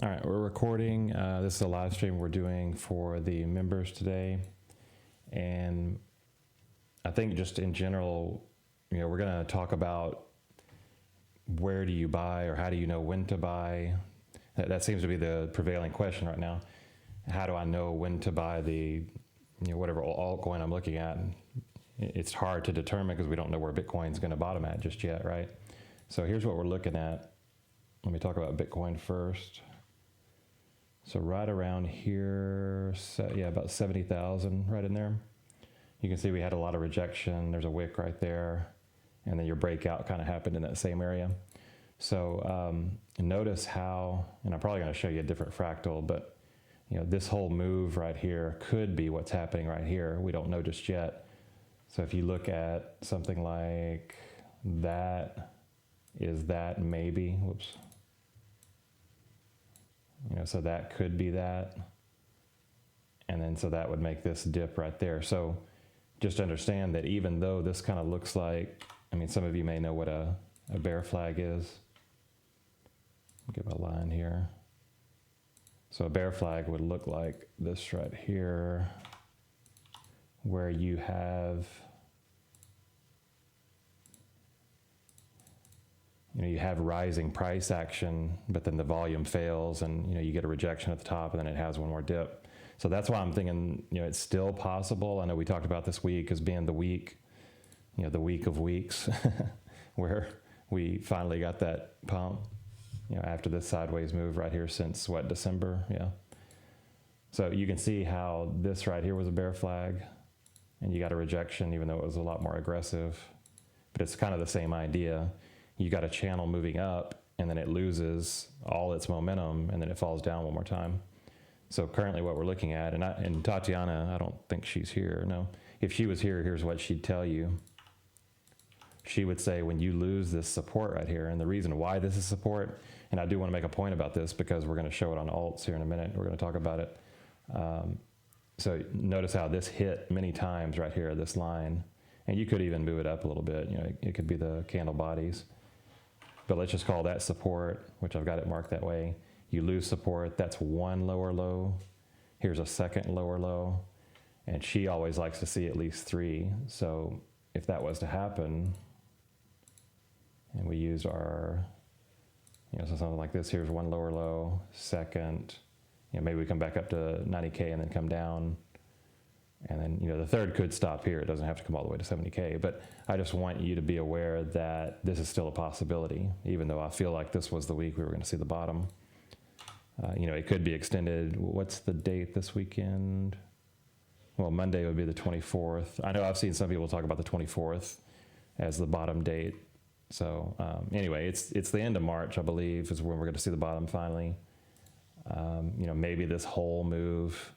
All right, we're recording. This is a live stream we're doing for the members today. And I think just in general, we're going to talk about where do you buy or how do you know when to buy? That seems to be the prevailing question right now. How do I know when to buy the, whatever altcoin I'm looking at? It's hard to determine because we don't know where Bitcoin's going to bottom at just yet, right? So here's what we're looking at. Let me talk about Bitcoin first. So right around here, about 70,000 right in there. You can see we had a lot of rejection. There's a wick right there. And then your breakout kind of happened in that same area. So notice how, and I'm probably going to show you a different fractal, but this whole move right here could be what's happening right here. We don't know just yet. So if you look at something like that, is that maybe, whoops. So that could be that. And then so that would make this dip right there. So just understand that even though this kind of looks like, some of you may know what a bear flag is. Give a line here. So a bear flag would look like this right here, where you have, you have rising price action, but then the volume fails and, you get a rejection at the top and then it has one more dip. So that's why I'm thinking, it's still possible. I know we talked about this week as being the week, the week of weeks where we finally got that pump, after this sideways move right here since what, December? Yeah. So you can see how this right here was a bear flag and you got a rejection, even though it was a lot more aggressive, but it's kind of the same idea. You got a channel moving up and then it loses all its momentum and then it falls down one more time. So currently what we're looking at, and Tatiana, I don't think she's here, no. If she was here, here's what she'd tell you. She would say when you lose this support right here, and the reason why this is support, and I do want to make a point about this because we're going to show it on alts here in a minute, we're going to talk about it. So notice how this hit many times right here, this line, and you could even move it up a little bit, it could be the candle bodies. But let's just call that support, which I've got it marked that way. You lose support, that's one lower low. Here's a second lower low. And she always likes to see at least three. So if that was to happen, and we used our, so something like this, here's one lower low, second, maybe we come back up to 90K and then come down. And then, the third could stop here. It doesn't have to come all the way to 70K. But I just want you to be aware that this is still a possibility, even though I feel like this was the week we were going to see the bottom. It could be extended. What's the date this weekend? Well, Monday would be the 24th. I know I've seen some people talk about the 24th as the bottom date. So anyway, it's the end of March, I believe, is when we're going to see the bottom finally. Maybe this whole move,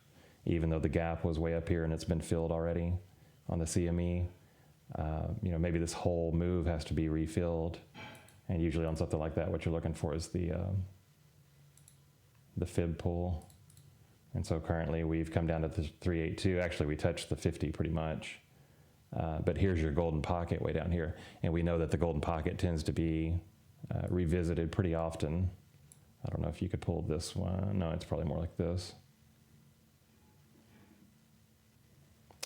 even though the gap was way up here and it's been filled already on the CME, maybe this whole move has to be refilled. And usually on something like that, what you're looking for is the fib pull. And so currently we've come down to the 382. Actually, we touched the 50 pretty much. But here's your golden pocket way down here. And we know that the golden pocket tends to be revisited pretty often. I don't know if you could pull this one. No, it's probably more like this.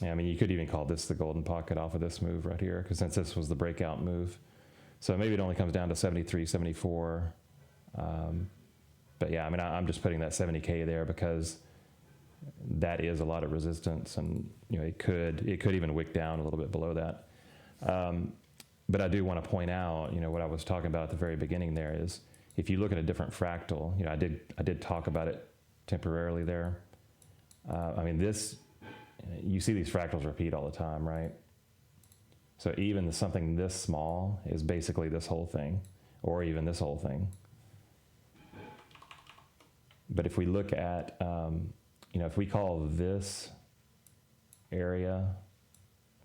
Yeah, you could even call this the golden pocket off of this move right here, because since this was the breakout move. So maybe it only comes down to 73, 74. But yeah, I'm just putting that 70K there because that is a lot of resistance, and it could even wick down a little bit below that. But I do want to point out, what I was talking about at the very beginning there is, if you look at a different fractal, I did talk about it temporarily there. This, you see these fractals repeat all the time, right? So even something this small is basically this whole thing, or even this whole thing. But if we look at, if we call this area,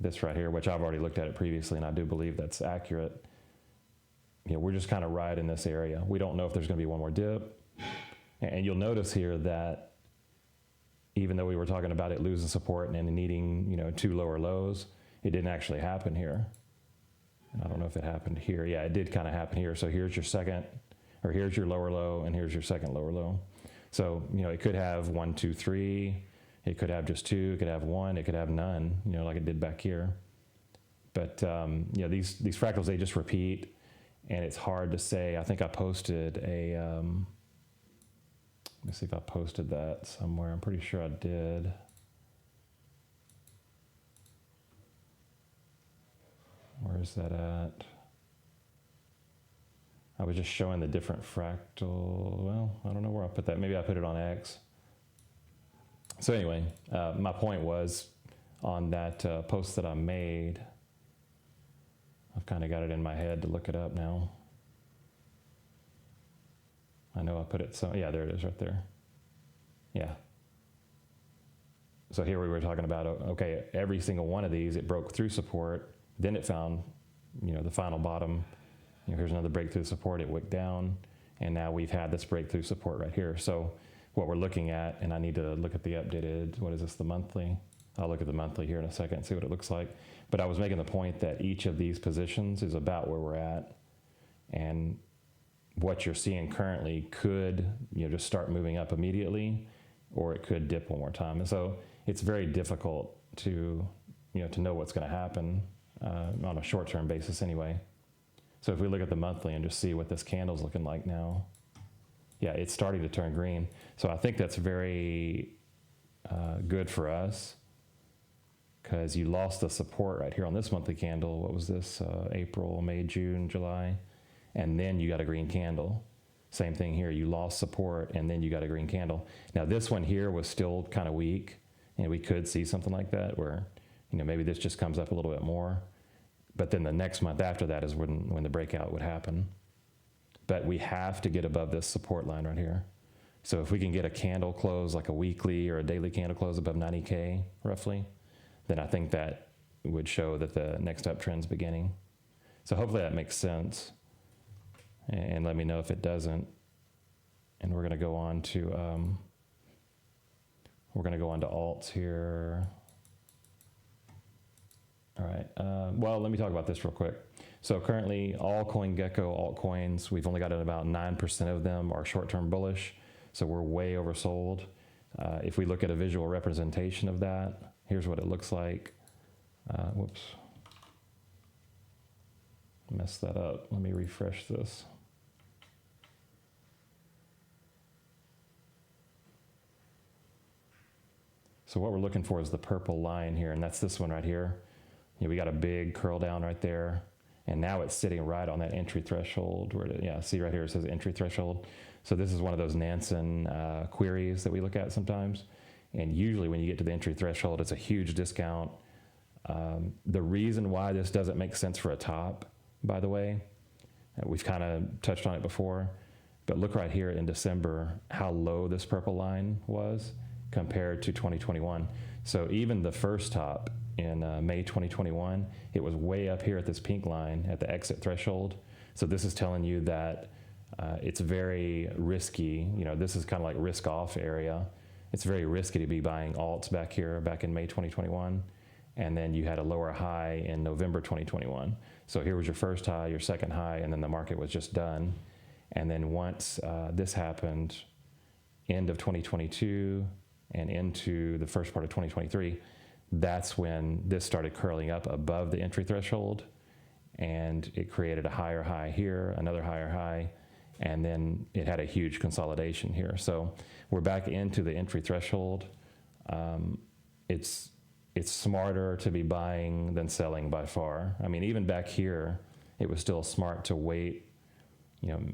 this right here, which I've already looked at it previously, and I do believe that's accurate, we're just kind of right in this area. We don't know if there's going to be one more dip. And you'll notice here that even though we were talking about it losing support and needing, two lower lows, it didn't actually happen here. And I don't know if it happened here. Yeah, it did kind of happen here. So here's your second, or here's your lower low, and here's your second lower low. So, it could have 1, 2, 3. It could have just 2. It could have 1. It could have none, like it did back here. But, these fractals, they just repeat, and it's hard to say. I think I posted a, let me see if I posted that somewhere. I'm pretty sure I did. Where is that at? I was just showing the different fractal. Well, I don't know where I put that. Maybe I put it on X. So anyway, my point was on that post that I made. I've kind of got it in my head to look it up now. I know I put it so, yeah, there it is right there. Yeah. So here we were talking about, okay, every single one of these, it broke through support. Then it found, the final bottom. Here's another breakthrough support. It wicked down, and now we've had this breakthrough support right here. So what we're looking at, and I need to look at the updated, what is this, the monthly? I'll look at the monthly here in a second and see what it looks like. But I was making the point that each of these positions is about where we're at, and what you're seeing currently could, just start moving up immediately, or it could dip one more time. And so it's very difficult to, to know what's going to happen on a short-term basis anyway. So if we look at the monthly and just see what this candle's looking like now, yeah, it's starting to turn green. So I think that's very good for us, because you lost the support right here on this monthly candle. What was this? April, May, June, July. And then you got a green candle. Same thing here. You lost support, and then you got a green candle. Now this one here was still kind of weak, and we could see something like that where, maybe this just comes up a little bit more. But then the next month after that is when the breakout would happen. But we have to get above this support line right here. So if we can get a candle close, like a weekly or a daily candle close above 90K roughly, then I think that would show that the next uptrend's beginning. So hopefully that makes sense. And let me know if it doesn't. And we're going to go on to alts here. All right. Well, let me talk about this real quick. So currently, all CoinGecko altcoins, we've only got about 9% of them are short-term bullish. So we're way oversold. If we look at a visual representation of that, here's what it looks like. Whoops. Messed that up. Let me refresh this. So what we're looking for is the purple line here, and that's this one right here. We got a big curl down right there, and now it's sitting right on that entry threshold. See right here it says entry threshold. So this is one of those Nansen queries that we look at sometimes, and usually when you get to the entry threshold, it's a huge discount. The reason why this doesn't make sense for a top, by the way, we've kind of touched on it before, but look right here in December how low this purple line was compared to 2021. So even the first top in May 2021, it was way up here at this pink line at the exit threshold. So this is telling you that it's very risky. This is kind of like risk off area. It's very risky to be buying alts back in May 2021. And then you had a lower high in November 2021. So here was your first high, your second high, and then the market was just done. And then once this happened, end of 2022 and into the first part of 2023, that's when this started curling up above the entry threshold, and it created a higher high here, another higher high, and then it had a huge consolidation here. So we're back into the entry threshold. It's smarter to be buying than selling by far. I mean, even back here, it was still smart to wait,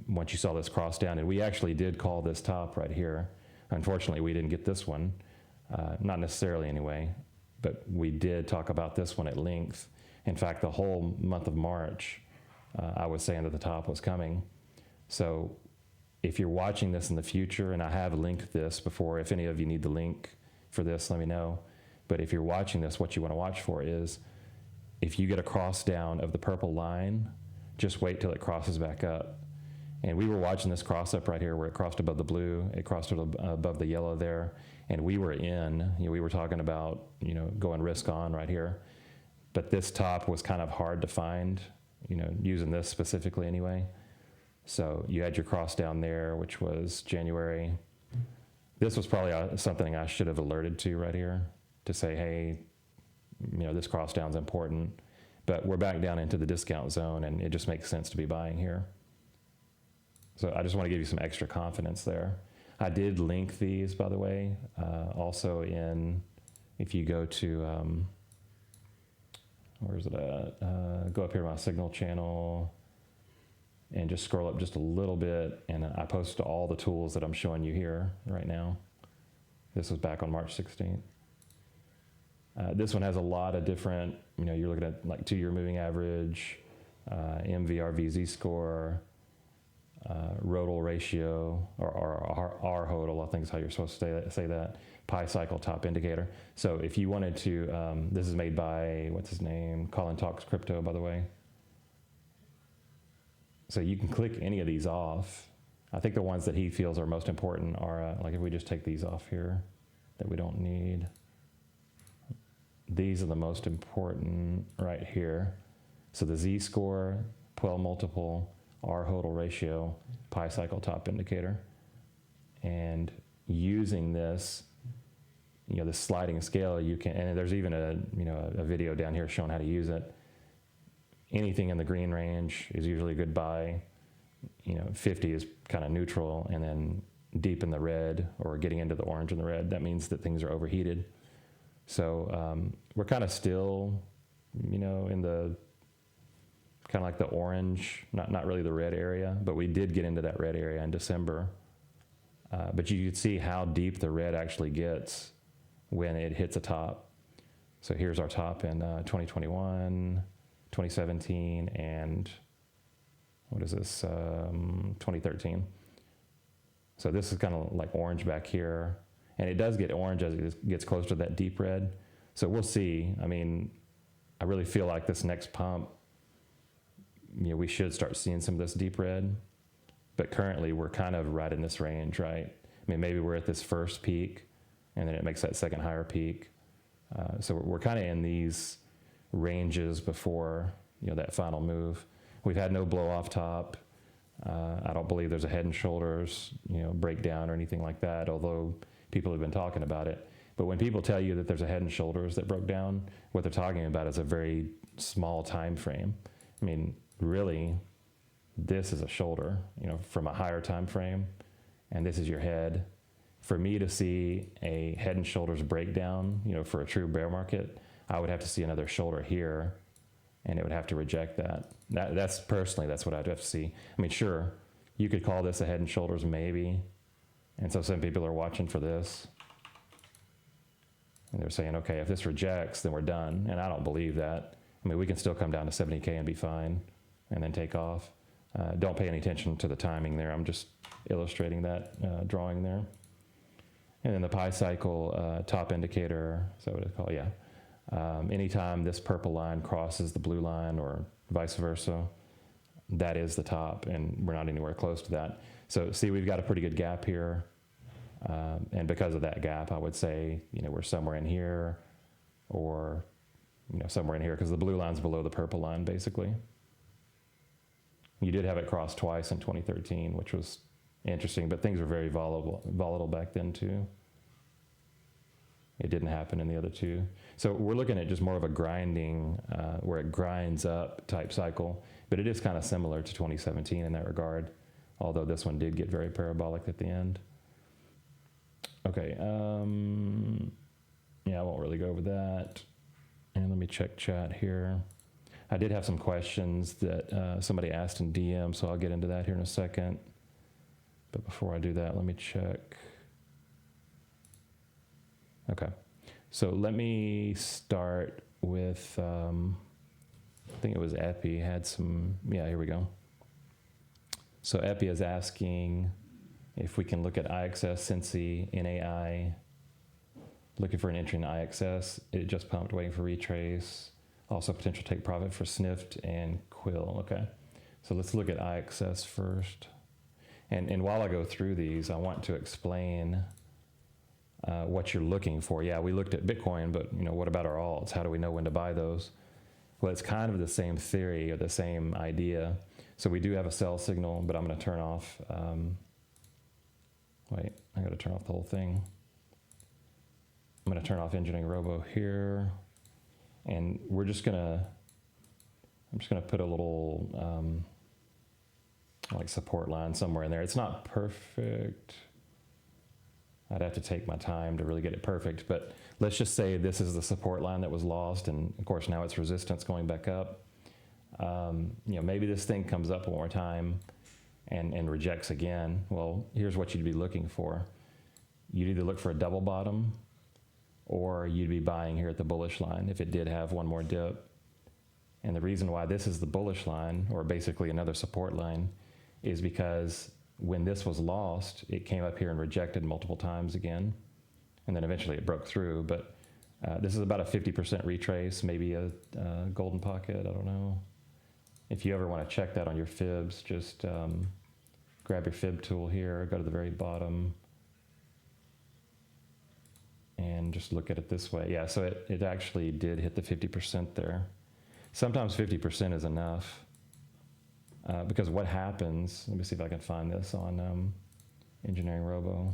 once you saw this cross down, and we actually did call this top right here. Unfortunately, we didn't get this one, not necessarily anyway. But we did talk about this one at length. In fact, the whole month of March, I was saying that the top was coming. So if you're watching this in the future, and I have linked this before, if any of you need the link for this, let me know. But if you're watching this, what you want to watch for is if you get a cross down of the purple line, just wait till it crosses back up. And we were watching this cross up right here where it crossed above the blue, it crossed above the yellow there, and we were in, we were talking about, going risk on right here. But this top was kind of hard to find, using this specifically anyway. So you had your cross down there, which was January. This was probably something I should have alerted to right here to say, hey, this cross down is important. But we're back down into the discount zone, and it just makes sense to be buying here. So I just want to give you some extra confidence there. I did link these, by the way, also if you go to, where is it at? Go up here to my signal channel and just scroll up just a little bit, and I posted all the tools that I'm showing you here right now. This was back on March 16th. This one has a lot of different, you're looking at like 2-year moving average, MVRVZ score, rodal ratio, or R-hodl, I think is how you're supposed to say that, pi cycle top indicator. So if you wanted to, this is made by, what's his name? Colin Talks Crypto, by the way. So you can click any of these off. I think the ones that he feels are most important are, like if we just take these off here that we don't need. These are the most important right here. So the Z-score, QUIL multiple, R-hodl ratio, pi cycle top indicator. And using this, this sliding scale, you can, and there's even a video down here showing how to use it. Anything in the green range is usually a good buy. 50 is kind of neutral, and then deep in the red or getting into the orange and the red, that means that things are overheated. So we're kind of still, in the kind of like the orange, not really the red area, but we did get into that red area in December. But you can see how deep the red actually gets when it hits a top. So here's our top in 2021, 2017, and what is this, 2013. So this is kind of like orange back here. And it does get orange as it gets close to that deep red. So we'll see. I mean, I really feel like this next pump, we should start seeing some of this deep red. But currently, we're kind of right in this range, right? I mean, maybe we're at this first peak, and then it makes that second higher peak. So we're kind of in these ranges before, that final move. We've had no blow off top. I don't believe there's a head and shoulders, breakdown or anything like that, although people have been talking about it. But when people tell you that there's a head and shoulders that broke down, what they're talking about is a very small time frame. I mean, really, this is a shoulder, from a higher time frame, and this is your head. For me to see a head and shoulders breakdown, for a true bear market, I would have to see another shoulder here, and it would have to reject that. That's personally, that's what I'd have to see. I mean, sure, you could call this a head and shoulders maybe, and so some people are watching for this, and they're saying, okay, if this rejects, then we're done, and I don't believe that. I mean, we can still come down to 70K and be fine, and then take off. Don't pay any attention to the timing there. I'm just illustrating that drawing there. And then the pi cycle top indicator, is that what it's called? Yeah. Anytime this purple line crosses the blue line or vice versa, that is the top, and we're not anywhere close to that. So see, we've got a pretty good gap here. And because of that gap, I would say, we're somewhere in here or, somewhere in here, because the blue line's below the purple line, basically. You did have it cross twice in 2013, which was interesting, but things were very volatile back then too. It didn't happen in the other two. So we're looking at just more of a grinding, where it grinds up type cycle, but it is kind of similar to 2017 in that regard, although this one did get very parabolic at the end. Okay, yeah, I won't really go over that. And let me check chat here. I did have some questions that somebody asked in DM, so I'll get into that here in a second. But before I do that, let me check. Okay, so let me start with, I think it was Epi had some, yeah, here we go. So Epi is asking if we can look at IXS, SNSY, NAI, looking for an entry in IXS. It just pumped, waiting for retrace. Also potential take profit for SNIFT and QUIL. Okay, so let's look at IXS first. And while I go through these, I want to explain what you're looking for. Yeah, we looked at Bitcoin, but what about our alts? How do we know when to buy those? Well, it's kind of the same theory or the same idea. So we do have a sell signal, but I'm going to turn off, wait, I got to turn off the whole thing. I'm going to turn off Engineering Robo here, and I'm just going to put a little like support line somewhere in there. It's not perfect. I'd have to take my time to really get it perfect, but let's just say this is the support line that was lost, and of course now it's resistance going back up. Maybe this thing comes up one more time and rejects again. Well, here's what you'd be looking for. You'd either look for a double bottom, or you'd be buying here at the bullish line if it did have one more dip. And the reason why this is the bullish line, or basically another support line, is because when this was lost, it came up here and rejected multiple times again, and then eventually it broke through. But this is about a 50% retrace, maybe a golden pocket, I don't know. If you ever want to check that on your fibs, just grab your fib tool here, go to the very bottom, and just look at it this way. Yeah, so it actually did hit the 50% there. Sometimes 50% is enough, because what happens, let me see if I can find this on Engineering Robo.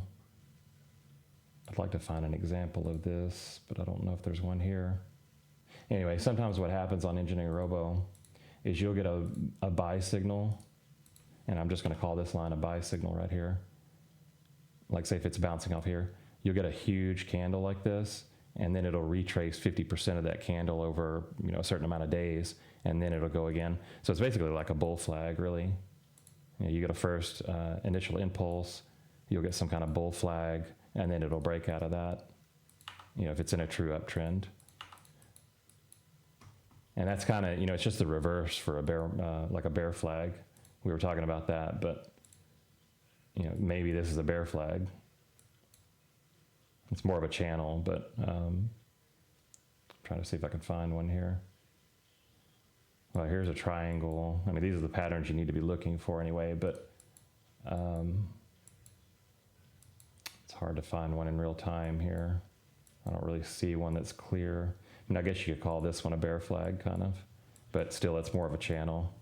I'd like to find an example of this, but I don't know if there's one here. Anyway, sometimes what happens on Engineering Robo is you'll get a buy signal, and I'm just going to call this line a buy signal right here. Like say if it's bouncing off here, you'll get a huge candle like this, and then it'll retrace 50% of that candle over a certain amount of days, and then it'll go again. So it's basically like a bull flag, really. You get a first initial impulse, you'll get some kind of bull flag, and then it'll break out of that, if it's in a true uptrend. And that's kind of, it's just the reverse for a bear, like a bear flag. We were talking about that, but maybe this is a bear flag. It's more of a channel, but I'm trying to see if I can find one here. Well, here's a triangle. I mean, these are the patterns you need to be looking for anyway, but it's hard to find one in real time here. I don't really see one that's clear. I mean, I guess you could call this one a bear flag, kind of, but still, it's more of a channel.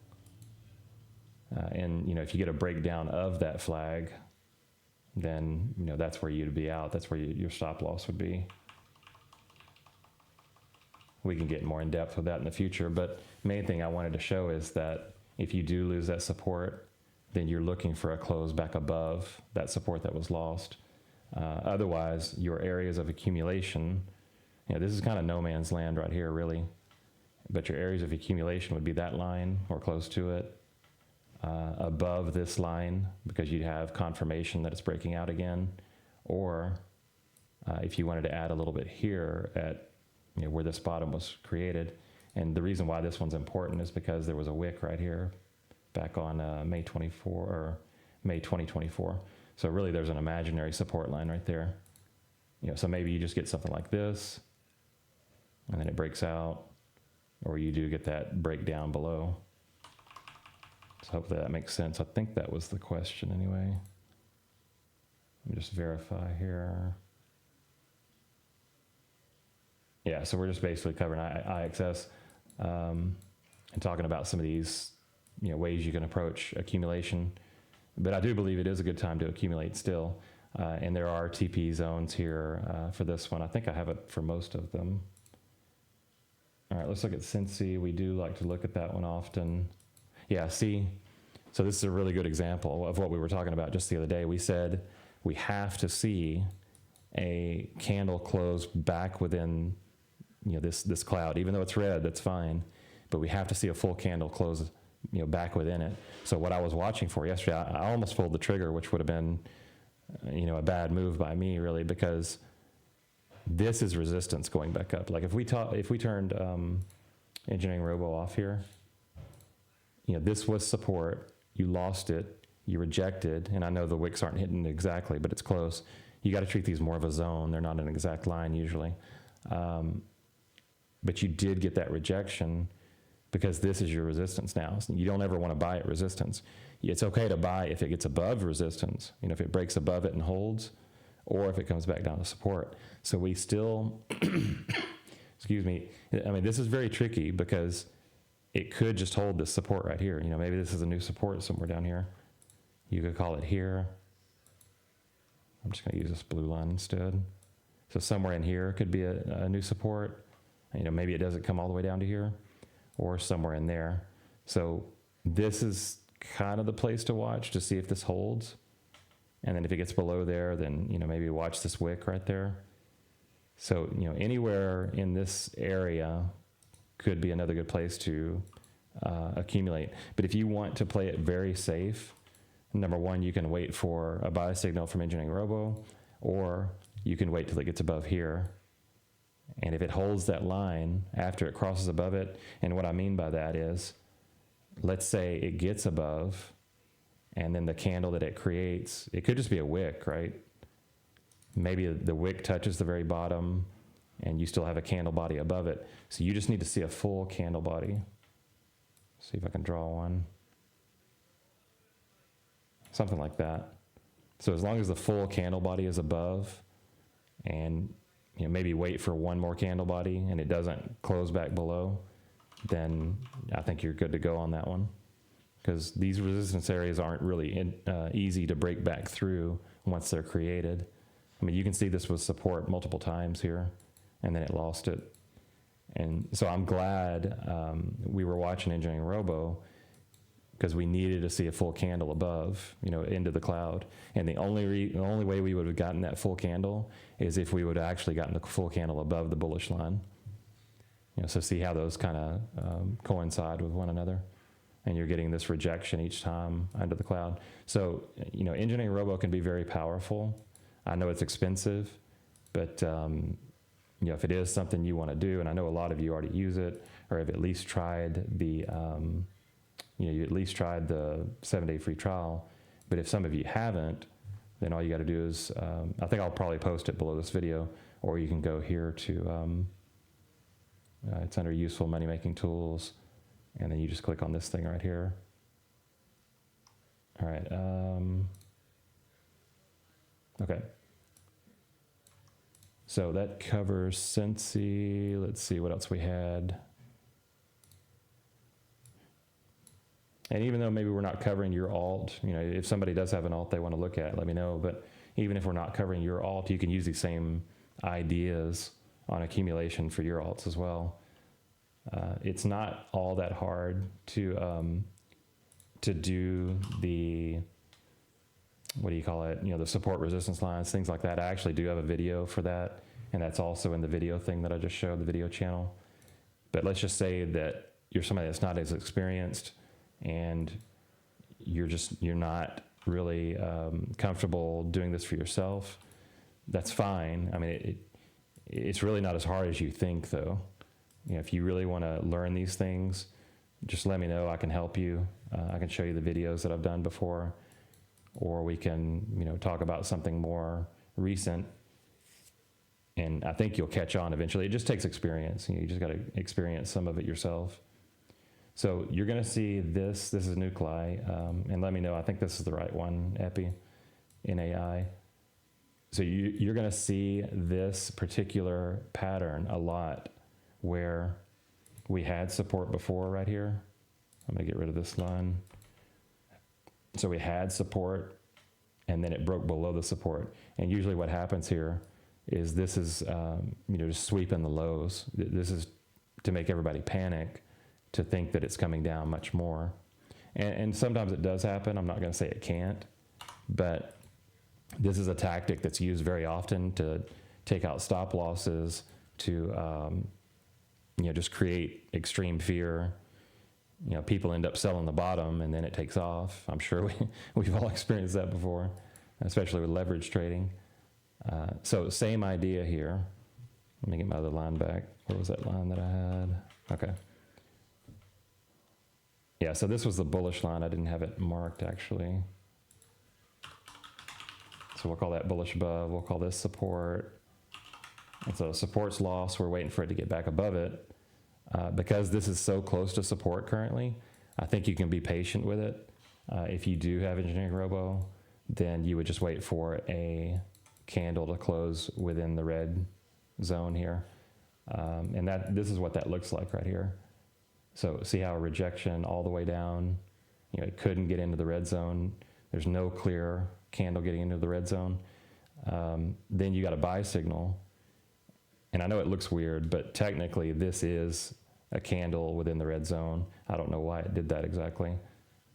And if you get a breakdown of that flag, then that's where you'd be out. That's where your stop loss would be. We can get more in depth with that in the future, but main thing I wanted to show is that if you do lose that support, then you're looking for a close back above that support that was lost. Otherwise, your areas of accumulation, this is kind of no man's land right here, really. But your areas of accumulation would be that line or close to it, above this line, because you'd have confirmation that it's breaking out again, or if you wanted to add a little bit here at where this bottom was created. And the reason why this one's important is because there was a wick right here back on May 2024. So really there's an imaginary support line right there. So maybe you just get something like this, and then it breaks out, or you do get that breakdown below. So hopefully that makes sense. I think that was the question anyway. Let me just verify here. Yeah, so we're just basically covering IXS and talking about some of these ways you can approach accumulation. But I do believe it is a good time to accumulate still. And there are TP zones here for this one. I think I have it for most of them. All right, let's look at SNSY. We do like to look at that one often. Yeah, see, so this is a really good example of what we were talking about just the other day. We said we have to see a candle close back within this cloud. Even though it's red, that's fine, but we have to see a full candle close back within it. So what I was watching for yesterday, I almost pulled the trigger, which would have been a bad move by me, really, because this is resistance going back up. Like if we turned Engineering Robo off here, this was support, you lost it, you rejected, and I know the wicks aren't hitting exactly, but it's close. You got to treat these more of a zone. They're not an exact line usually. But you did get that rejection because this is your resistance now. So you don't ever want to buy at resistance. It's okay to buy if it gets above resistance, if it breaks above it and holds, or if it comes back down to support. So we still, excuse me, I mean, this is very tricky because it could just hold this support right here. You know, maybe this is a new support somewhere down here. You could call it here. I'm just going to use this blue line instead. So somewhere in here could be a new support. You know, maybe it doesn't come all the way down to here, or somewhere in there. So this is kind of the place to watch to see if this holds. And then if it gets below there, then, you know, maybe watch this wick right there. So, you know, anywhere in this area could be another good place to accumulate. But if you want to play it very safe, number one, you can wait for a buy signal from Engineering Robo, or you can wait till it gets above here. And if it holds that line after it crosses above it, and what I mean by that is, let's say it gets above, and then the candle that it creates, it could just be a wick, right? Maybe the wick touches the very bottom, and you still have a candle body above it. So you just need to see a full candle body. See if I can draw one. Something like that. So as long as the full candle body is above, and you know, maybe wait for one more candle body and it doesn't close back below, then I think you're good to go on that one. Because these resistance areas aren't really easy to break back through once they're created. I mean, you can see this was support multiple times here, and then it lost it. And so I'm glad we were watching Engineering Robo, because we needed to see a full candle above, you know, into the cloud. And the only way we would have gotten that full candle is if we would have actually gotten the full candle above the bullish line. You know, so see how those kind of coincide with one another, and you're getting this rejection each time under the cloud. So, you know, Engineering Robo can be very powerful. I know it's expensive, but you know, if it is something you want to do, and I know a lot of you already use it, or have at least tried the you know, you at least tried the 7-day free trial. But if some of you haven't, then all you got to do is, I think I'll probably post it below this video, or you can go here to, it's under useful money making tools, and then you just click on this thing right here. All right. Okay. So that covers SNSY. Let's see what else we had. And even though maybe we're not covering your alt, you know, if somebody does have an alt they want to look at, let me know. But even if we're not covering your alt, you can use these same ideas on accumulation for your alts as well. It's not all that hard to do the, what do you call it? You know, the support resistance lines, things like that. I actually do have a video for that, and that's also in the video thing that I just showed, the video channel. But let's just say that you're somebody that's not as experienced, and you're not really comfortable doing this for yourself. That's fine. I mean, it's really not as hard as you think, though. You know, if you really want to learn these things, just let me know. I can help you. I can show you the videos that I've done before, or we can, you know, talk about something more recent. And I think you'll catch on eventually. It just takes experience. You just got to experience some of it yourself. So you're going to see this. This is nuclei, and let me know. I think this is the right one, epi, NAI. So you're going to see this particular pattern a lot, where we had support before right here. I'm going to get rid of this line. So we had support, and then it broke below the support. And usually what happens here is this is, you know, just sweeping the lows. This is to make everybody panic, to think that it's coming down much more. And sometimes it does happen. I'm not going to say it can't, but this is a tactic that's used very often to take out stop losses, to you know, just create extreme fear. You know, people end up selling the bottom, and then it takes off. I'm sure we've all experienced that before, especially with leverage trading. So same idea here. Let me get my other line back. Where was that line that I had? Okay. Yeah, so this was the bullish line. I didn't have it marked, actually. So we'll call that bullish above. We'll call this support. And so support's lost. We're waiting for it to get back above it. Because this is so close to support currently, I think you can be patient with it. If you do have Engineering Robo, then you would just wait for a candle to close within the red zone here. And this is what that looks like right here. So see how a rejection all the way down, it couldn't get into the red zone. There's no clear candle getting into the red zone. Then you got a buy signal. And I know it looks weird, but technically this is a candle within the red zone. I don't know why it did that exactly,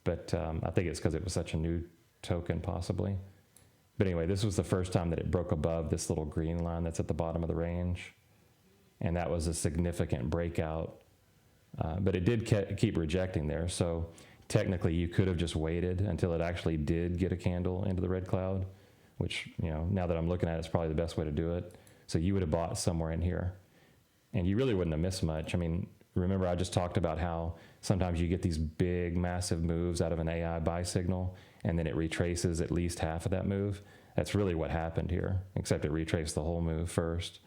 but I think it's because it was such a new token possibly. But anyway, this was the first time that it broke above this little green line that's at the bottom of the range. And that was a significant breakout. But it did keep rejecting there. So technically you could have just waited until it actually did get a candle into the red cloud, which, now that I'm looking at it, it's probably the best way to do it. So you would have bought somewhere in here and you really wouldn't have missed much. I mean, remember I just talked about how sometimes you get these big, massive moves out of an AI buy signal and then it retraces at least half of that move. That's really what happened here, except it retraced the whole move first.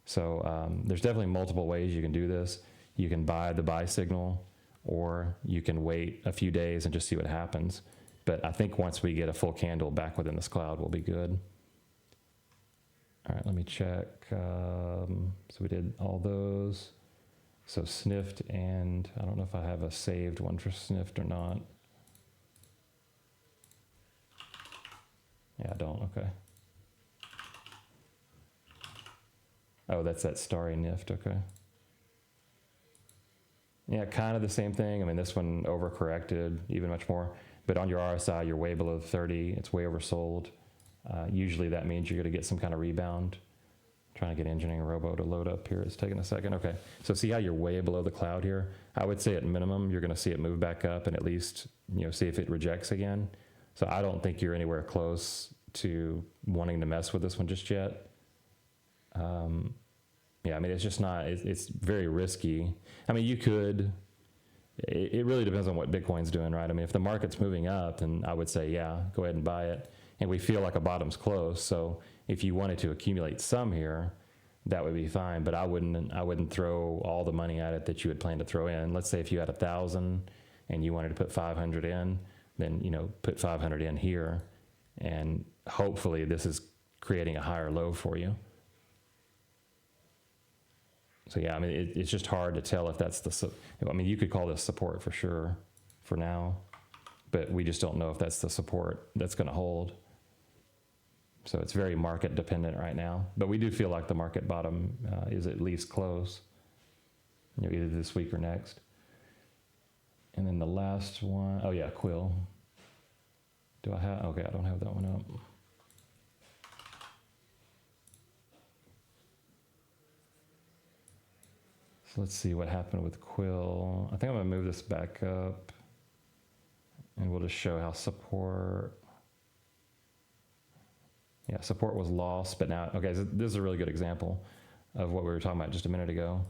So there's definitely multiple ways you can do this. You can buy the buy signal, or you can wait a few days and just see what happens. But I think once we get a full candle back within this cloud, we'll be good. All right, let me check. So we did all those. So SNIFT, and I don't know if I have a saved one for SNIFT or not. Yeah, I don't, okay. Oh, that's that starry NIFT, okay. Yeah, kind of the same thing. I mean, this one overcorrected even much more, but on your RSI, you're way below 30. It's way oversold. Usually that means you're gonna get some kind of rebound. Trying to get Engineering Robo to load up here. It's taking a second. Okay, so see how you're way below the cloud here? I would say at minimum, you're gonna see it move back up and at least, see if it rejects again. So I don't think you're anywhere close to wanting to mess with this one just yet. Yeah, I mean, it's just not, it's very risky. I mean, you could, it really depends on what Bitcoin's doing, right? I mean, if the market's moving up, then I would say, yeah, go ahead and buy it. And we feel like a bottom's close. So if you wanted to accumulate some here, that would be fine. But I wouldn't throw all the money at it that you had planned to throw in. Let's say if you had 1,000 and you wanted to put 500 in, then, put 500 in here. And hopefully this is creating a higher low for you. So yeah, I mean, it's just hard to tell if that's I mean, you could call this support for sure for now, but we just don't know if that's the support that's going to hold. So it's very market dependent right now, but we do feel like the market bottom is at least close, either this week or next. And then the last one, oh yeah, QUIL. Do I have, okay, I don't have that one up. So let's see what happened with QUIL. I think I'm gonna move this back up and we'll just show how support, yeah, support was lost, but now, okay, so this is a really good example of what we were talking about just a minute ago.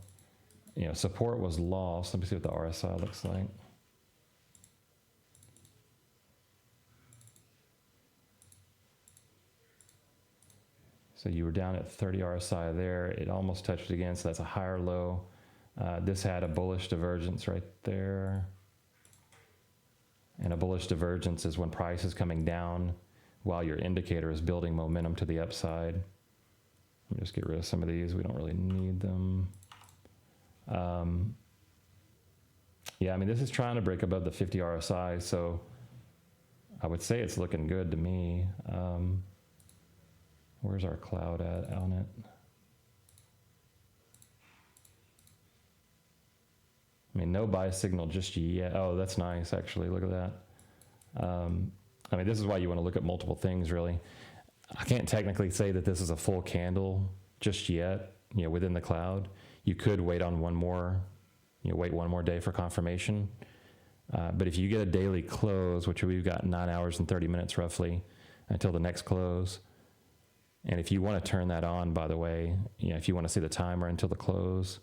Support was lost. Let me see what the RSI looks like. So you were down at 30 RSI there. It almost touched it again, so that's a higher low. This had a bullish divergence right there. And a bullish divergence is when price is coming down while your indicator is building momentum to the upside. Let me just get rid of some of these. We don't really need them. Yeah, I mean, this is trying to break above the 50 RSI, so I would say it's looking good to me. Where's our cloud at on it? I mean, no buy signal just yet. Oh, that's nice, actually. Look at that. I mean, this is why you want to look at multiple things, really. I can't technically say that this is a full candle just yet, within the cloud. You could wait on one more, wait one more day for confirmation. But if you get a daily close, which we've got 9 hours and 30 minutes roughly until the next close, and if you want to turn that on, by the way, if you want to see the timer until the close,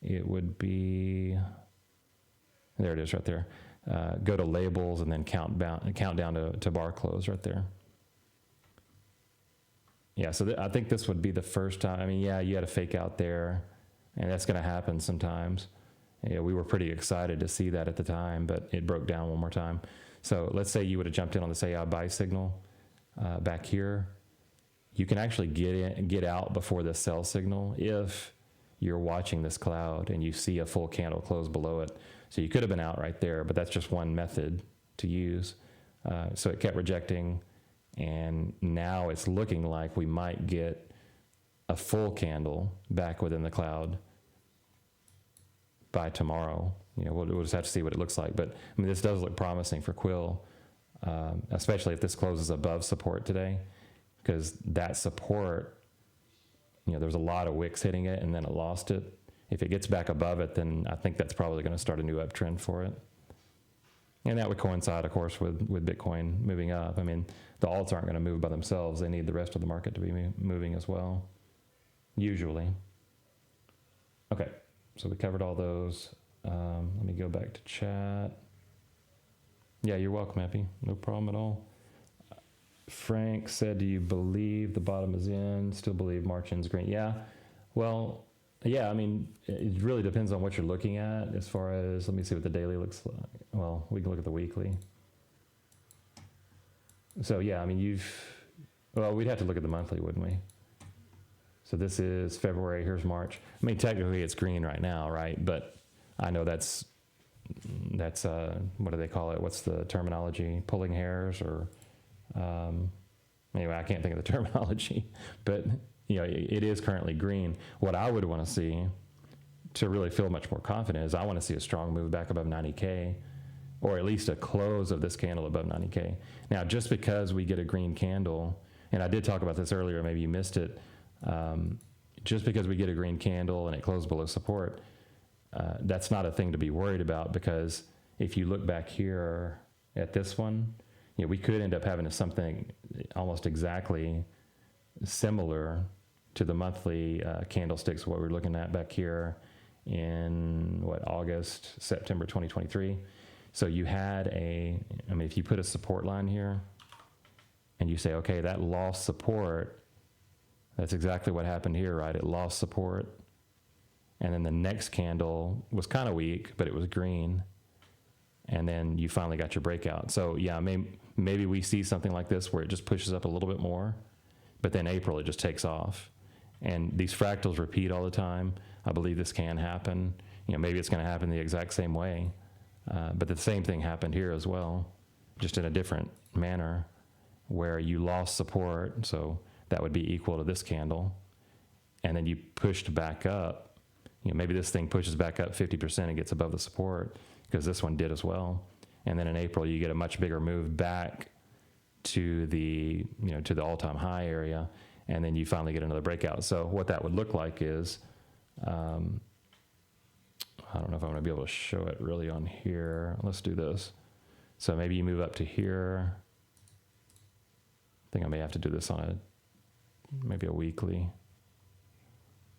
it would be, there it is right there. Go to labels and then count down to bar close right there. Yeah, so I think this would be the first time. I mean, yeah, you had a fake out there, and that's going to happen sometimes. We were pretty excited to see that at the time, but it broke down one more time. So let's say you would have jumped in on this AI buy signal back here. You can actually get out before the sell signal if you're watching this cloud and you see a full candle close below it. So you could have been out right there, but that's just one method to use. So it kept rejecting, and now it's looking like we might get a full candle back within the cloud by tomorrow. We'll just have to see what it looks like. But I mean, this does look promising for QUIL, especially if this closes above support today, because that support, there was a lot of wicks hitting it and then it lost it. If it gets back above it, then I think that's probably going to start a new uptrend for it. And that would coincide, of course, with Bitcoin moving up. I mean, the alts aren't going to move by themselves. They need the rest of the market to be moving as well, usually. Okay, so we covered all those. Let me go back to chat. Yeah, you're welcome, Epi. No problem at all. Frank said, do you believe the bottom is in? Still believe March end's green? Yeah. Well, yeah, I mean, it really depends on what you're looking at as far as, let me see what the daily looks like. Well, we can look at the weekly. So yeah, I mean, we'd have to look at the monthly, wouldn't we? So this is February, here's March. I mean, technically it's green right now, right? But I know that's what do they call it? What's the terminology? Pulling hairs or, anyway, I can't think of the terminology, but it is currently green. What I would want to see to really feel much more confident is I want to see a strong move back above 90K, or at least a close of this candle above 90K. Now, just because we get a green candle, and I did talk about this earlier, maybe you missed it, just because we get a green candle and it closed below support, that's not a thing to be worried about, because if you look back here at this one, we could end up having something almost exactly similar to the monthly candlesticks, what we're looking at back here in August, September 2023. So you had if you put a support line here and you say, okay, that lost support, that's exactly what happened here, right? It lost support. And then the next candle was kind of weak, but it was green. And then you finally got your breakout. So yeah, maybe we see something like this where it just pushes up a little bit more, but then April, it just takes off. And these fractals repeat all the time. I believe this can happen. Maybe it's going to happen the exact same way. But the same thing happened here as well, just in a different manner, where you lost support. So that would be equal to this candle. And then you pushed back up. Maybe this thing pushes back up 50% and gets above the support, because this one did as well. And then in April, you get a much bigger move back to the all-time high area, and then you finally get another breakout. So what that would look like is, I don't know if I'm gonna be able to show it really on here. Let's do this. So maybe you move up to here. I think I may have to do this on maybe a weekly.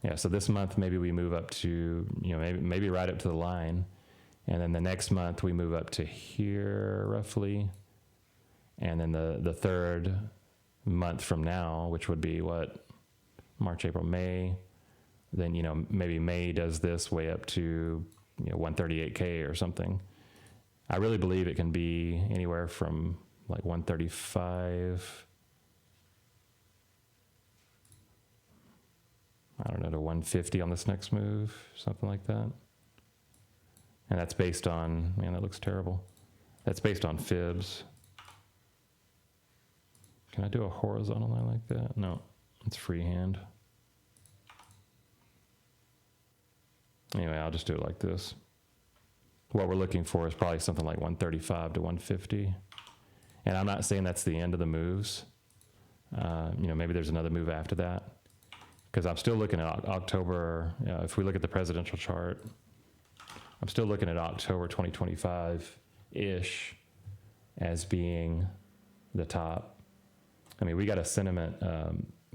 Yeah, so this month maybe we move up to, maybe right up to the line. And then the next month we move up to here roughly. And then the third month from now, which would be March, April, May, then, maybe May does this way up to, 138K or something. I really believe it can be anywhere from 135, I don't know, to 150 on this next move, something like that. And that's based on, man, that looks terrible. That's based on fibs. Can I do a horizontal line like that? No, it's freehand. Anyway, I'll just do it like this. What we're looking for is probably something like 135 to 150. And I'm not saying that's the end of the moves. Maybe there's another move after that. Because I'm still looking at October, if we look at the presidential chart, I'm still looking at October 2025-ish as being the top. I mean, we got a sentiment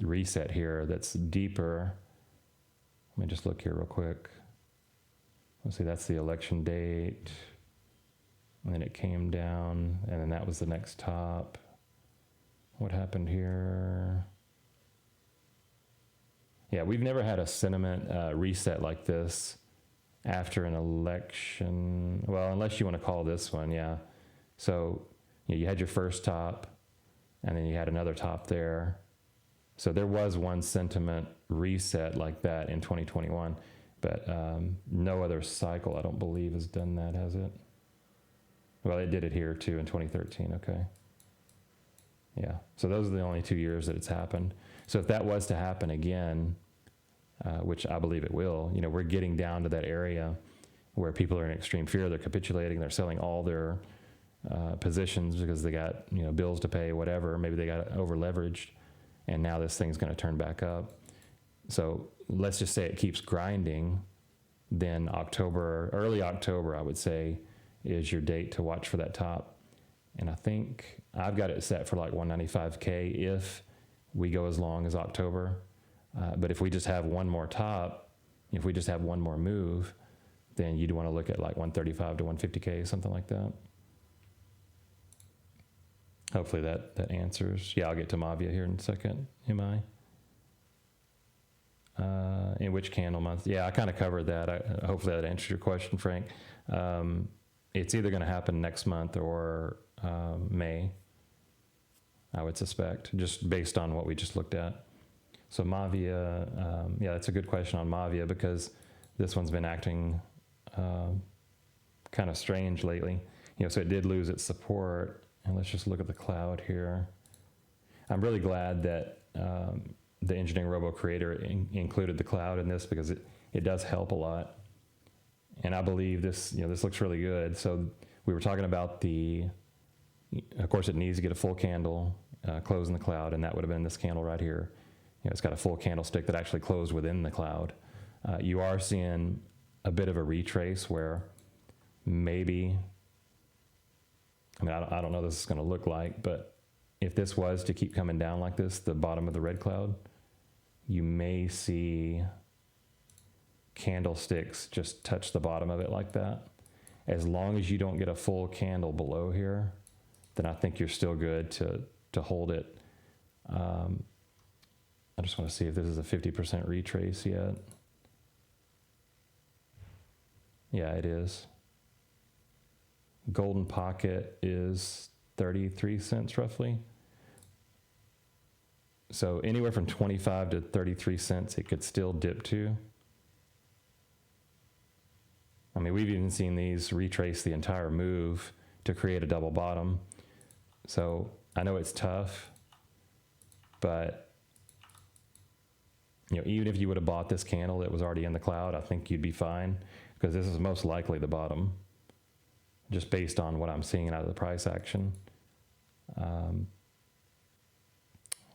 reset here that's deeper. Let me just look here real quick. Let's see, that's the election date. And then it came down, and then that was the next top. What happened here? Yeah, we've never had a sentiment reset like this after an election. Well, unless you want to call this one, yeah. So you had your first top, and then you had another top there. So there was one sentiment reset like that in 2021. But no other cycle, I don't believe, has done that, has it? Well, it did it here too in 2013, okay. Yeah, so those are the only 2 years that it's happened. So if that was to happen again, which I believe it will, we're getting down to that area where people are in extreme fear, they're capitulating, they're selling all their positions because they got bills to pay, whatever, maybe they got over leveraged, and now this thing's going to turn back up. So let's just say it keeps grinding, then early October, I would say, is your date to watch for that top. And I think I've got it set for like 195K if we go as long as October. But if we just have one more top, if we just have one more move, then you'd want to look at like 135 to 150K, something like that. Hopefully that answers. Yeah, I'll get to MAVIA here in a second. MI. In which candle month? Yeah, I kind of covered that. Hopefully that answers your question, Frank. It's either going to happen next month or May, I would suspect, just based on what we just looked at. So MAVIA, yeah, that's a good question on MAVIA because this one's been acting kind of strange lately. So it did lose its support. And let's just look at the cloud here. I'm really glad that the Engineering Robo creator included the cloud in this because it does help a lot. And I believe this, this looks really good. So we were talking about of course it needs to get a full candle, close in the cloud, and that would have been this candle right here. It's got a full candlestick that actually closed within the cloud. You are seeing a bit of a retrace where maybe, I don't know what this is going to look like, but if this was to keep coming down like this, the bottom of the red cloud, you may see candlesticks just touch the bottom of it like that. As long as you don't get a full candle below here, then I think you're still good to hold it. I just want to see if this is a 50% retrace yet. Yeah, it is. Golden pocket is 33 cents roughly. So anywhere from 25 to 33 cents it could still dip to. We've even seen these retrace the entire move to create a double bottom. So I know it's tough, but even if you would have bought this candle that was already in the cloud, I think you'd be fine because this is most likely the bottom, just based on what I'm seeing out of the price action.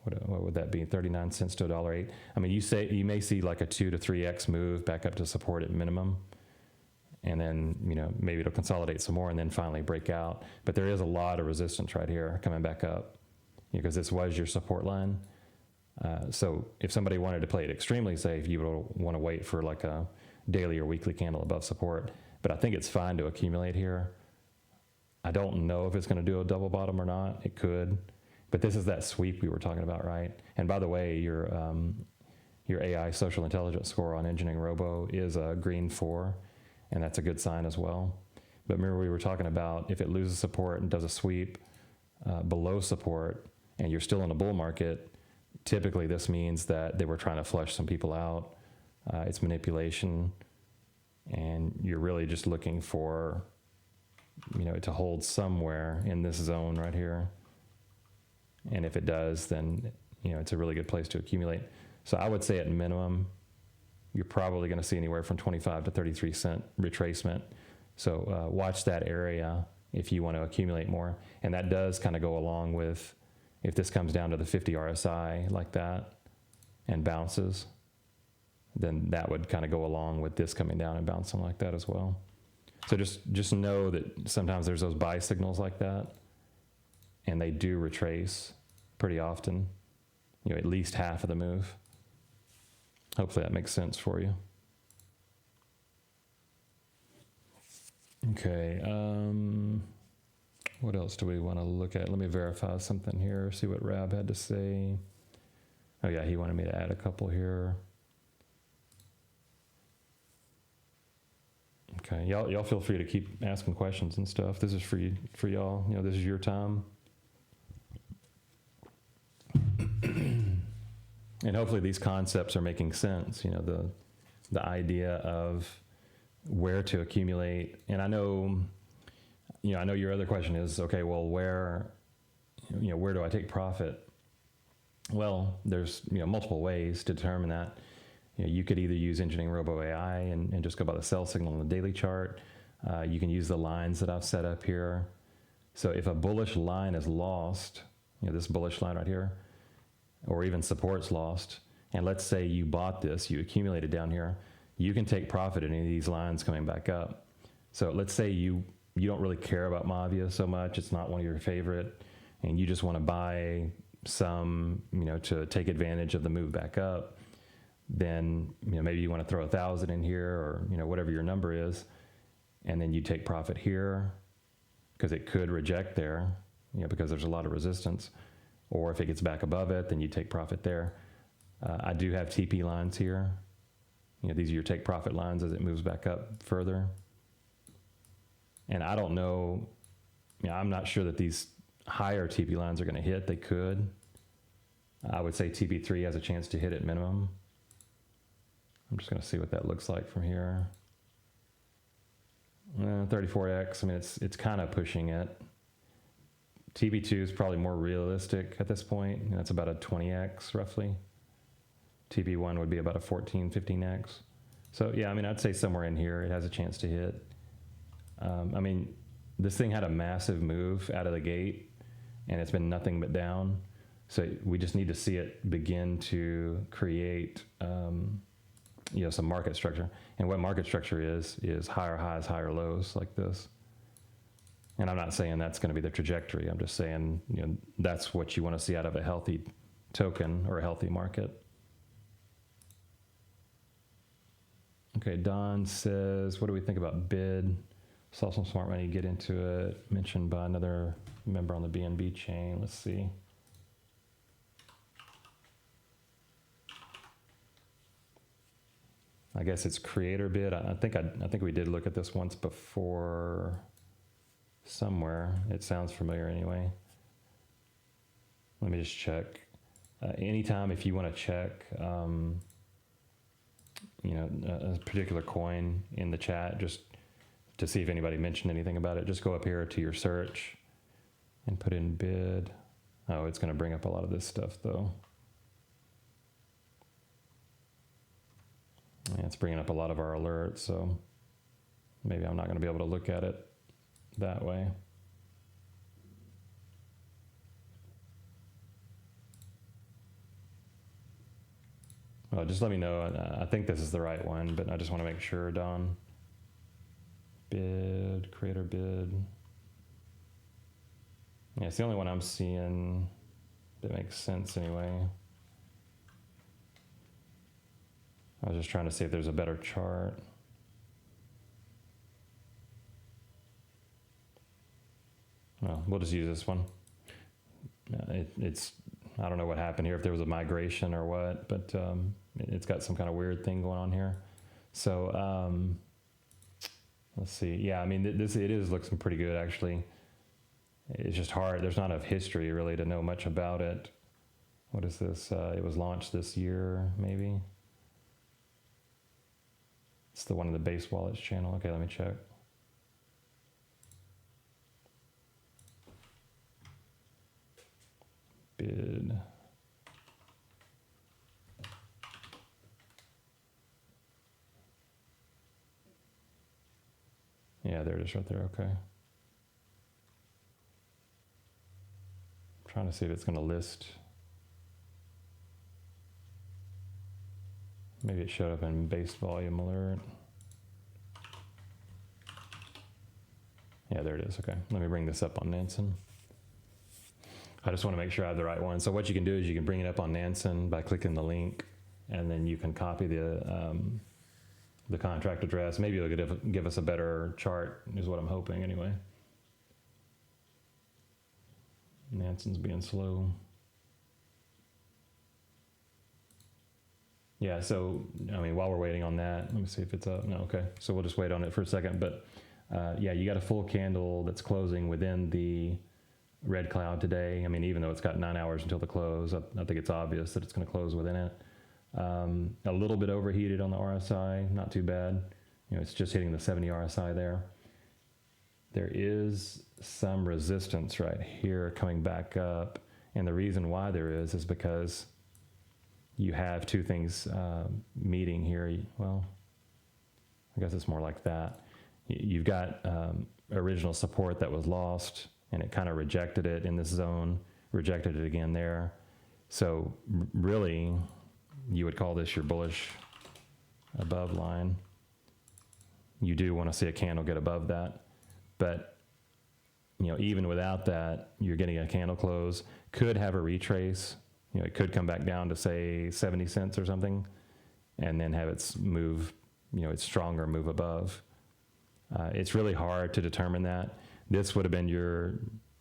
What would that be? 39 cents to $1.08. You may see like a 2 to 3x move back up to support at minimum. And then, maybe it'll consolidate some more and then finally break out. But there is a lot of resistance right here coming back up because this was your support line. So if somebody wanted to play it extremely safe, you would want to wait for like a daily or weekly candle above support. But I think it's fine to accumulate here. I don't know if it's going to do a double bottom or not. It could. But this is that sweep we were talking about, right? And by the way, your AI social intelligence score on Engineering Robo is a green 4. And that's a good sign as well. But remember we were talking about if it loses support and does a sweep below support and you're still in a bull market, typically this means that they were trying to flush some people out. It's manipulation, and you're really just looking for to hold somewhere in this zone right here. And if it does, then it's a really good place to accumulate. So I would say at minimum, you're probably going to see anywhere from 25 to 33 cent retracement. So watch that area if you want to accumulate more. And that does kind of go along with if this comes down to the 50 RSI like that and bounces, then that would kind of go along with this coming down and bouncing like that as well. So just know that sometimes there's those buy signals like that, and they do retrace pretty often, at least half of the move. Hopefully that makes sense for you. Okay, what else do we want to look at? Let me verify something here, see what Rab had to say. Oh yeah, he wanted me to add a couple here. Okay, y'all feel free to keep asking questions and stuff. This is for y'all. This is your time. And hopefully these concepts are making sense. the idea of where to accumulate. And I know your other question is, okay, well, where do I take profit? Well, there's multiple ways to determine that. You could either use Engineering Robo AI and just go by the sell signal on the daily chart. You can use the lines that I've set up here. So if a bullish line is lost, this bullish line right here, or even support's lost, and let's say you bought this, you accumulated down here, you can take profit in any of these lines coming back up. So let's say you don't really care about MAVIA so much, it's not one of your favorite, and you just want to buy some, to take advantage of the move back up, then maybe you want to throw 1,000 in here, or whatever your number is, and then you take profit here because it could reject there, because there's a lot of resistance. Or if it gets back above it, then you take profit there. I do have TP lines here. These are your take profit lines as it moves back up further. And I don't know, I'm not sure that these higher TP lines are going to hit. They could. I would say TP3 has a chance to hit at minimum. I'm just going to see what that looks like from here. 34x, it's kind of pushing it. TP2 is probably more realistic at this point. That's about a 20x roughly. TP1 would be about a 14, 15x. So yeah, I'd say somewhere in here it has a chance to hit. This thing had a massive move out of the gate, and it's been nothing but down. So we just need to see it begin to create, some market structure. And what market structure is higher highs, higher lows like this. And I'm not saying that's going to be the trajectory. I'm just saying, that's what you want to see out of a healthy token or a healthy market. Okay, Don says, what do we think about bid? Saw some smart money get into it, mentioned by another member on the BNB chain. Let's see. I guess it's creator bid. I think we did look at this once before somewhere. It sounds familiar anyway. Let me just check. Anytime if you want to check, a particular coin in the chat, just to see if anybody mentioned anything about it, just go up here to your search and put in bid. Oh, it's going to bring up a lot of this stuff though. Yeah, it's bringing up a lot of our alerts, so maybe I'm not going to be able to look at it that way. Well, just let me know. I think this is the right one, but I just want to make sure, Don. Bid, creator bid. Yeah, it's the only one I'm seeing that makes sense anyway. I was just trying to see if there's a better chart. Well, we'll just use this one. It's I don't know what happened here, if there was a migration or what, but it's got some kind of weird thing going on here. So let's see. Yeah, it looking pretty good actually. It's just hard. There's not enough history really to know much about it. What is this? It was launched this year, maybe. It's the one in the base wallets channel. Okay, let me check. Bid. Yeah, there it is right there. Okay. I'm trying to see if it's going to list. Maybe it showed up in base volume alert. Yeah, there it is. Okay, let me bring this up on Nansen. I just want to make sure I have the right one. So what you can do is you can bring it up on Nansen by clicking the link, and then you can copy the contract address. Maybe it'll give us a better chart, is what I'm hoping anyway. Nansen's being slow. Yeah, so, while we're waiting on that, let me see if it's up. No, okay. So we'll just wait on it for a second. But yeah, you got a full candle that's closing within the red cloud today. Even though it's got 9 hours until the close, I think it's obvious that it's going to close within it. A little bit overheated on the RSI, not too bad. It's just hitting the 70 RSI there. There is some resistance right here coming back up. And the reason why there is because you have two things meeting here. Well, I guess it's more like that. You've got original support that was lost, and it kind of rejected it in this zone, rejected it again there. So really, you would call this your bullish above line. You do want to see a candle get above that. But, even without that, you're getting a candle close. Could have a retrace. It could come back down to, say, 70 cents or something, and then have its move, its stronger move above. It's really hard to determine that. This would have been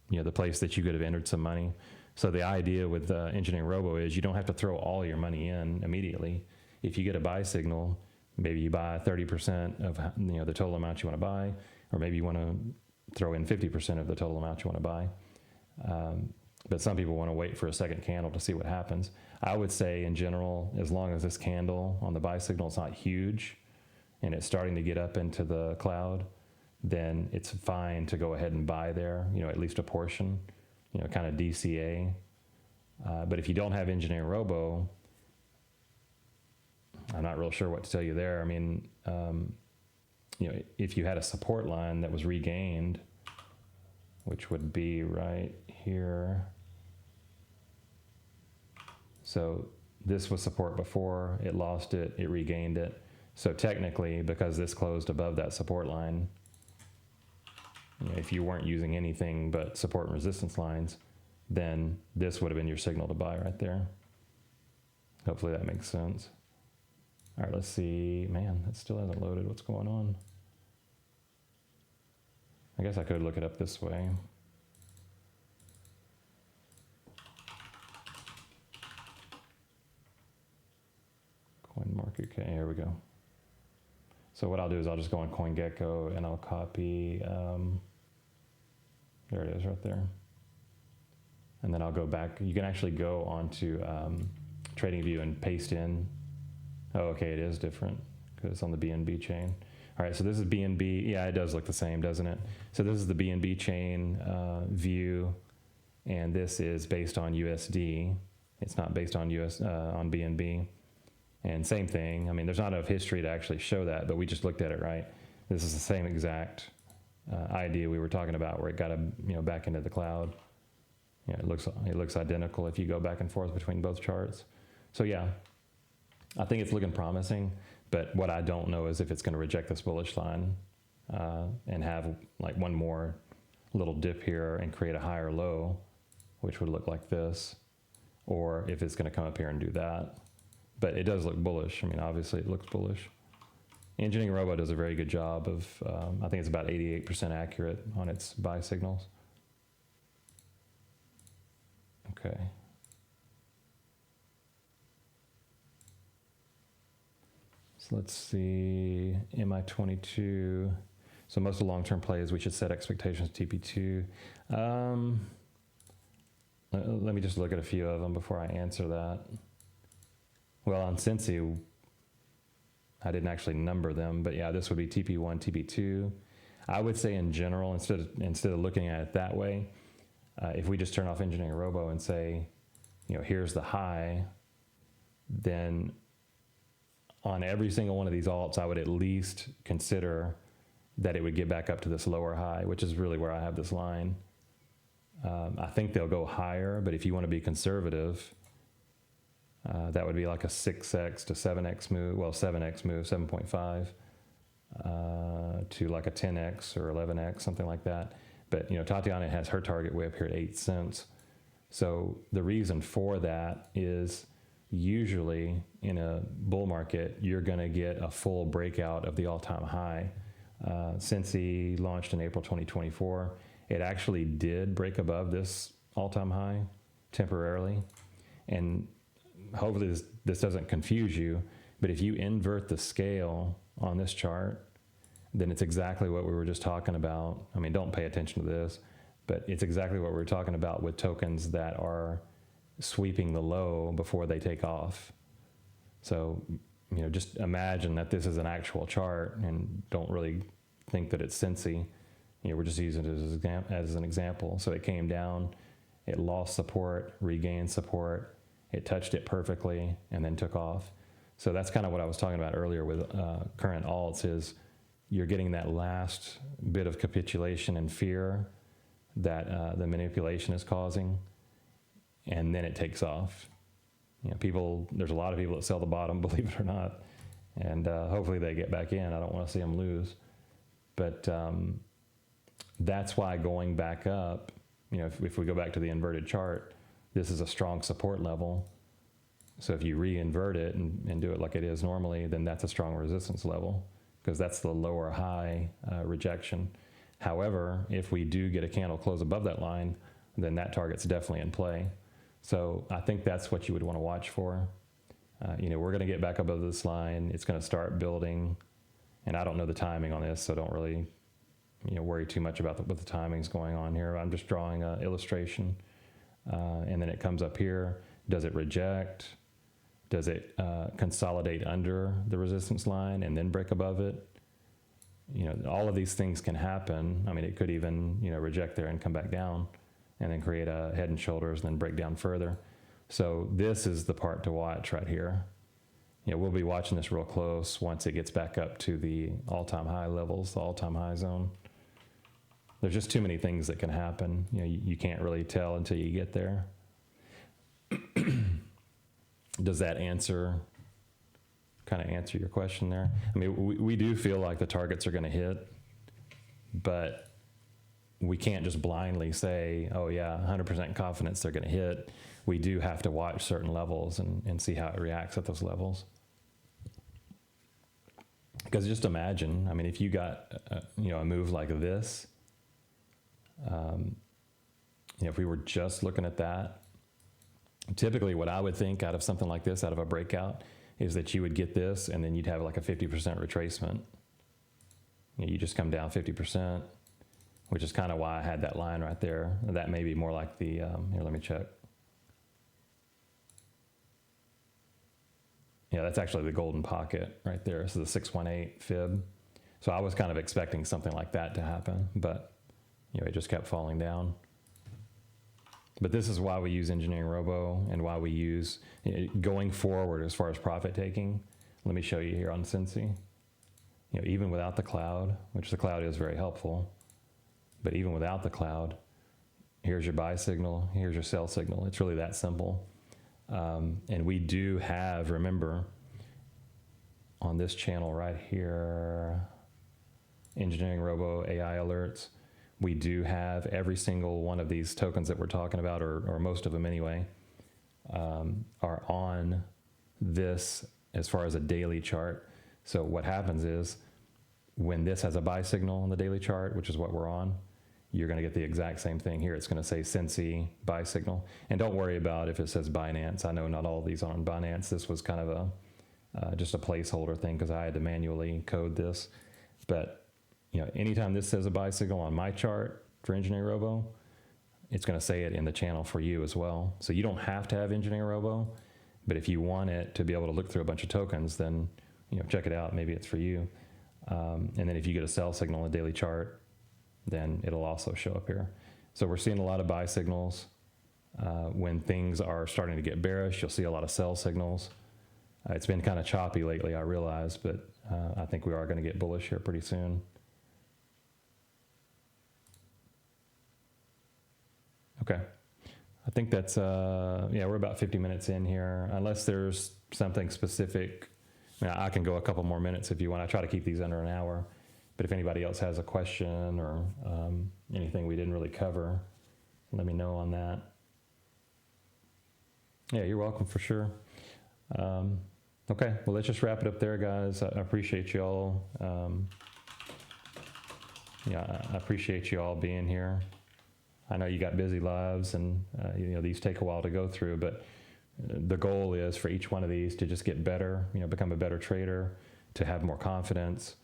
the place that you could have entered some money. So the idea with Engineering Robo is you don't have to throw all your money in immediately. If you get a buy signal, maybe you buy 30% of the total amount you want to buy, or maybe you want to throw in 50% of the total amount you want to buy. But some people want to wait for a second candle to see what happens. I would say in general, as long as this candle on the buy signal is not huge and it's starting to get up into the cloud, then it's fine to go ahead and buy there, at least a portion, kind of DCA. But if you don't have Engineering Robo, I'm not real sure what to tell you there. I mean, if you had a support line that was regained, which would be right here. So this was support before, it lost it, it regained it. So technically, because this closed above that support line, if you weren't using anything but support and resistance lines, then this would have been your signal to buy right there. Hopefully that makes sense. All right, let's see. Man, that still hasn't loaded. What's going on? I guess I could look it up this way. CoinMarketCap, here we go. So what I'll do is I'll just go on CoinGecko and I'll copy, there it is right there. And then I'll go back. You can actually go onto TradingView and paste in. Oh, okay, it is different because it's on the BNB chain. All right, so this is BNB. Yeah, it does look the same, doesn't it? So this is the BNB chain view, and this is based on USD. It's not based on on BNB. And same thing. I mean, there's not enough history to actually show that, but we just looked at it, right? This is the same exact idea we were talking about, where it got back into the cloud. Yeah, it looks identical if you go back and forth between both charts. So yeah, I think it's looking promising. But what I don't know is if it's going to reject this bullish line and have like one more little dip here and create a higher low, which would look like this, or if it's going to come up here and do that. But it does look bullish. I mean, obviously it looks bullish. Engineering Robo does a very good job of, I think it's about 88% accurate on its buy signals. Okay. So let's see, MI22. So most of the long-term plays, we should set expectations TP2. Let me just look at a few of them before I answer that. Well, on SNSY, I didn't actually number them, but yeah, this would be TP1, TP2. I would say in general, instead of looking at it that way, if we just turn off Engineering Robo and say, here's the high, then on every single one of these alts, I would at least consider that it would get back up to this lower high, which is really where I have this line. I think they'll go higher, but if you want to be conservative, that would be like a 6x to 7x move, well, 7x move, 7.5 to like a 10x or 11x, something like that. But, Tatiana has her target way up here at 8 cents. So the reason for that is usually in a bull market, you're going to get a full breakout of the all-time high. SNSY launched in April 2024. It actually did break above this all-time high temporarily. And hopefully this doesn't confuse you, but if you invert the scale on this chart, then it's exactly what we were just talking about. I mean, don't pay attention to this, but it's exactly what we were talking about with tokens that are sweeping the low before they take off. So, just imagine that this is an actual chart and don't really think that it's SNSY. We're just using it as an example. So it came down, it lost support, regained support, it touched it perfectly, and then took off. So that's kind of what I was talking about earlier with current alts is you're getting that last bit of capitulation and fear that the manipulation is causing, and then it takes off. There's a lot of people that sell the bottom, believe it or not, and hopefully they get back in. I don't want to see them lose. But that's why going back up, if we go back to the inverted chart, this is a strong support level. So if you re-invert it and do it like it is normally, then that's a strong resistance level because that's the lower high rejection. However, if we do get a candle close above that line, then that target's definitely in play. So I think that's what you would want to watch for. We're going to get back above this line. It's going to start building. And I don't know the timing on this, so don't really worry too much about what the timing's going on here. I'm just drawing an illustration. And then it comes up here. Does it reject? Does it consolidate under the resistance line and then break above it? All of these things can happen. I mean, it could even, reject there and come back down and then create a head and shoulders and then break down further. So this is the part to watch right here. We'll be watching this real close once it gets back up to the all-time high levels, the all-time high zone. There's just too many things that can happen. You can't really tell until you get there. Does that kind of answer your question there? I mean, we do feel like the targets are going to hit, but we can't just blindly say, oh yeah, 100% confidence they're going to hit. We do have to watch certain levels and see how it reacts at those levels. Because just imagine, I mean, if you got a move like this, if we were just looking at that, typically what I would think out of something like this, out of a breakout, is that you would get this and then you'd have like a 50% retracement. You just come down 50%, which is kind of why I had that line right there. That may be more like the, here, let me check. Yeah, that's actually the golden pocket right there. So the 618 fib. So I was kind of expecting something like that to happen, but it just kept falling down. But this is why we use Engineering Robo and why we use, going forward as far as profit taking. Let me show you here on SNSY. Even without the cloud, which the cloud is very helpful, but even without the cloud, here's your buy signal, here's your sell signal. It's really that simple. And we do have, remember, on this channel right here, Engineering Robo AI alerts, we do have every single one of these tokens that we're talking about, or most of them anyway, are on this as far as a daily chart. So what happens is when this has a buy signal on the daily chart, which is what we're on, you're going to get the exact same thing here. It's going to say SNSY buy signal. And don't worry about if it says Binance. I know not all of these are on Binance. This was kind of just a placeholder thing because I had to manually code this. But anytime this says a buy signal on my chart for Engineering Robo, it's going to say it in the channel for you as well. So you don't have to have Engineering Robo, but if you want it to be able to look through a bunch of tokens, then check it out. Maybe it's for you. And then if you get a sell signal on a daily chart, then it'll also show up here. So we're seeing a lot of buy signals. When things are starting to get bearish, you'll see a lot of sell signals. It's been kind of choppy lately, I realize, but I think we are going to get bullish here pretty soon. Okay. I think that's, we're about 50 minutes in here. Unless there's something specific, I can go a couple more minutes if you want. I try to keep these under an hour. But if anybody else has a question or anything we didn't really cover, let me know on that. Yeah, you're welcome for sure. Okay, well, let's just wrap it up there, guys. I appreciate you all. I appreciate you all being here. I know you got busy lives and these take a while to go through, but the goal is for each one of these to just get better, become a better trader, to have more confidence.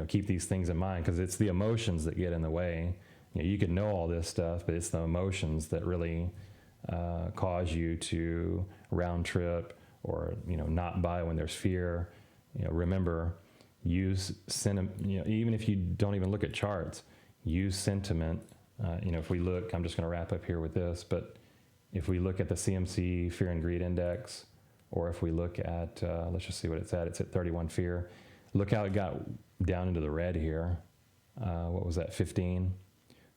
Keep these things in mind because it's the emotions that get in the way. You can know all this stuff, but it's the emotions that really cause you to round trip or, not buy when there's fear. Remember, use sentiment, even if you don't even look at charts, use sentiment. If we look, I'm just going to wrap up here with this, but if we look at the CMC Fear and Greed Index, or if we look at, let's just see what it's at 31 fear. Look how it got down into the red here. What was that, 15?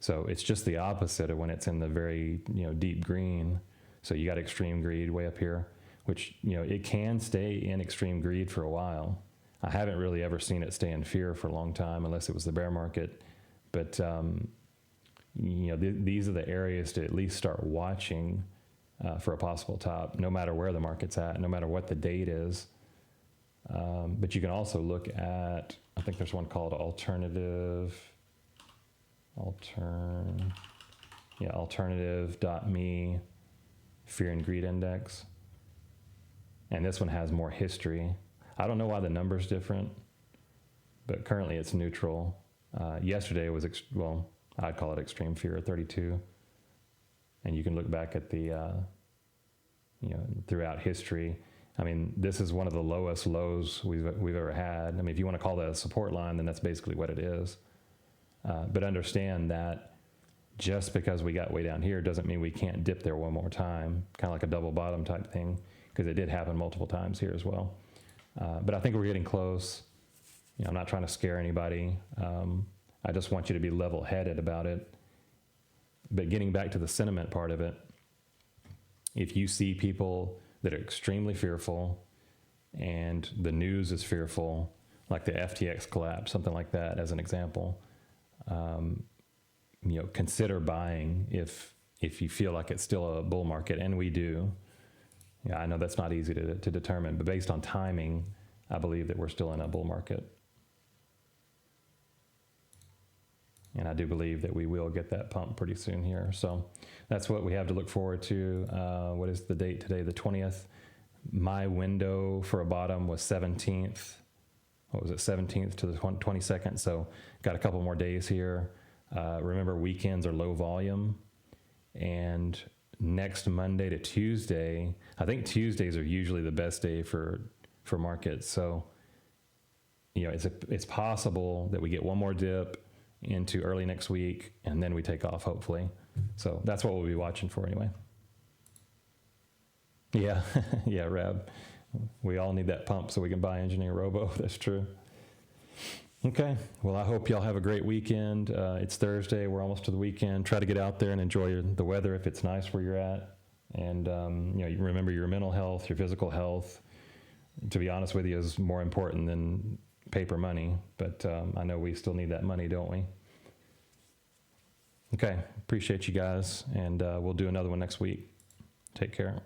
So it's just the opposite of when it's in the very, deep green. So you got extreme greed way up here, which, it can stay in extreme greed for a while. I haven't really ever seen it stay in fear for a long time, unless it was the bear market. But, these are the areas to at least start watching for a possible top, no matter where the market's at, no matter what the date is. But you can also look at, I think there's one called alternative.me Fear and Greed Index. And this one has more history. I don't know why the number's different, but currently it's neutral. Yesterday was, I'd call it extreme fear at 32. And you can look back at the, throughout history. I mean, this is one of the lowest lows we've ever had. I mean, if you want to call that a support line, then that's basically what it is. But understand that just because we got way down here doesn't mean we can't dip there one more time, kind of like a double bottom type thing, because it did happen multiple times here as well. But I think we're getting close. I'm not trying to scare anybody. I just want you to be level-headed about it. But getting back to the sentiment part of it, if you see people that are extremely fearful and the news is fearful, like the FTX collapse, something like that as an example, consider buying if you feel like it's still a bull market, and we do. I know that's not easy to determine, but based on timing, I believe that we're still in a bull market. And I do believe that we will get that pump pretty soon here. So that's what we have to look forward to. What is the date today? The 20th. My window for a bottom was 17th. What was it? 17th to the 22nd. So got a couple more days here. Remember, weekends are low volume. And next Monday to Tuesday, I think Tuesdays are usually the best day for markets. So, it's possible that we get one more dip into early next week, and then we take off, hopefully. So that's what we'll be watching for anyway. Yeah, yeah, Rab. We all need that pump so we can buy engineer Robo. That's true. Okay, well, I hope y'all have a great weekend. It's Thursday. We're almost to the weekend. Try to get out there and enjoy the weather if it's nice where you're at. And, you remember your mental health, your physical health, to be honest with you, is more important than paper money, but I know we still need that money, don't we? Okay, appreciate you guys, and we'll do another one next week. Take care.